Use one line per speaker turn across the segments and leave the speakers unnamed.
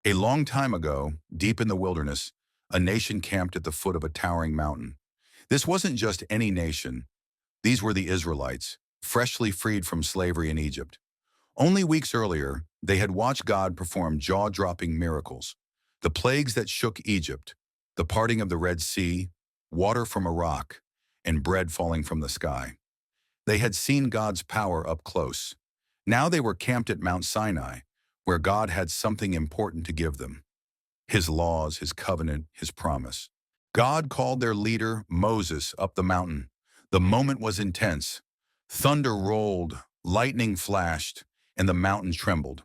A long time ago, deep in the wilderness, a nation camped at the foot of a towering mountain. This wasn't just any nation. These were the Israelites, freshly freed from slavery in Egypt. Only weeks earlier, they had watched God perform jaw-dropping miracles. The plagues that shook Egypt, the parting of the Red Sea, water from a rock, and bread falling from the sky. They had seen God's power up close. Now they were camped at Mount Sinai, where God had something important to give them. His laws, his covenant, his promise. God called their leader, Moses, up the mountain. The moment was intense. Thunder rolled, lightning flashed, and the mountain trembled.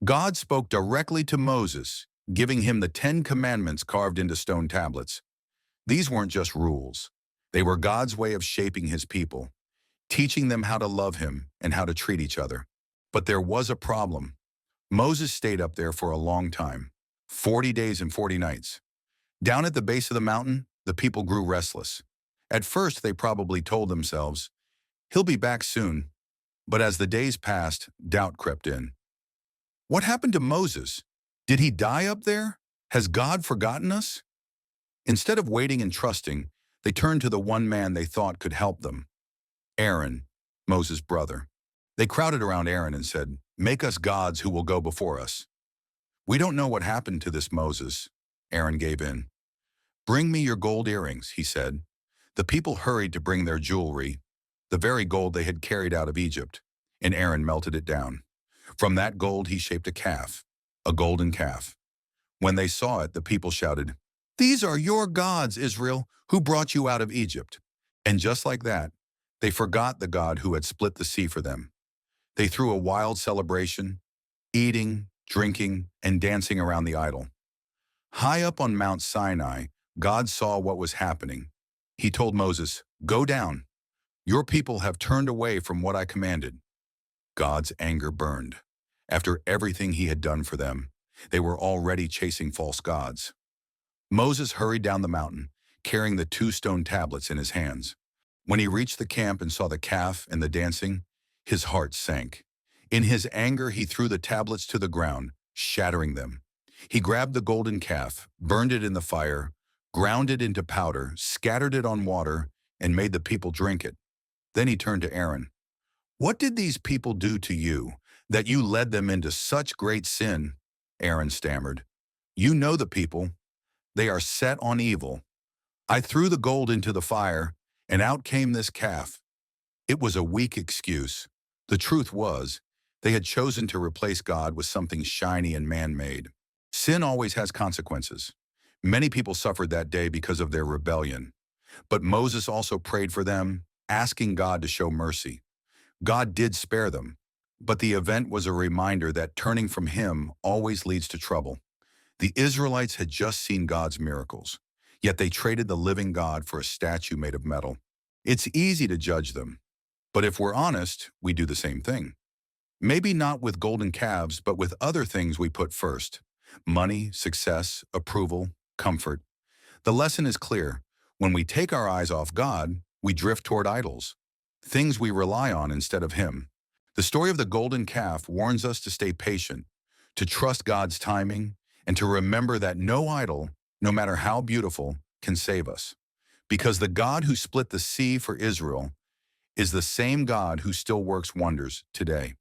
God spoke directly to Moses, giving him the 10 Commandments carved into stone tablets. These weren't just rules. They were God's way of shaping his people, teaching them how to love him and how to treat each other. But there was a problem. Moses stayed up there for a long time, 40 days and 40 nights. Down at the base of the mountain, the people grew restless. At first, they probably told themselves, "He'll be back soon." But as the days passed, doubt crept in. What happened to Moses? Did he die up there? Has God forgotten us? Instead of waiting and trusting, they turned to the one man they thought could help them, Aaron, Moses' brother. They crowded around Aaron and said, "Make us gods who will go before us." "We don't know what happened to this Moses," Aaron gave in. "Bring me your gold earrings," he said. The people hurried to bring their jewelry, the very gold they had carried out of Egypt, and Aaron melted it down. From that gold he shaped a calf, a golden calf. When they saw it, the people shouted, "These are your gods, Israel, who brought you out of Egypt." And just like that, they forgot the God who had split the sea for them. They threw a wild celebration, eating, drinking, and dancing around the idol. High up on Mount Sinai, God saw what was happening. He told Moses, "Go down. Your people have turned away from what I commanded." God's anger burned. After everything he had done for them, they were already chasing false gods. Moses hurried down the mountain, carrying the 2 stone tablets in his hands. When he reached the camp and saw the calf and the dancing, his heart sank. In his anger, he threw the tablets to the ground, shattering them. He grabbed the golden calf, burned it in the fire, ground it into powder, scattered it on water, and made the people drink it. Then he turned to Aaron. "What did these people do to you, that you led them into such great sin?" Aaron stammered. "You know the people. They are set on evil. I threw the gold into the fire, and out came this calf." It was a weak excuse. The truth was, they had chosen to replace God with something shiny and man-made. Sin always has consequences. Many people suffered that day because of their rebellion. But Moses also prayed for them, asking God to show mercy. God did spare them, but the event was a reminder that turning from him always leads to trouble. The Israelites had just seen God's miracles, yet they traded the living God for a statue made of metal. It's easy to judge them, but if we're honest, we do the same thing. Maybe not with golden calves, but with other things we put first. Money, success, approval, comfort. The lesson is clear. When we take our eyes off God, we drift toward idols, things we rely on instead of him. The story of the golden calf warns us to stay patient, to trust God's timing, and to remember that no idol, no matter how beautiful, can save us. Because the God who split the sea for Israel is the same God who still works wonders today.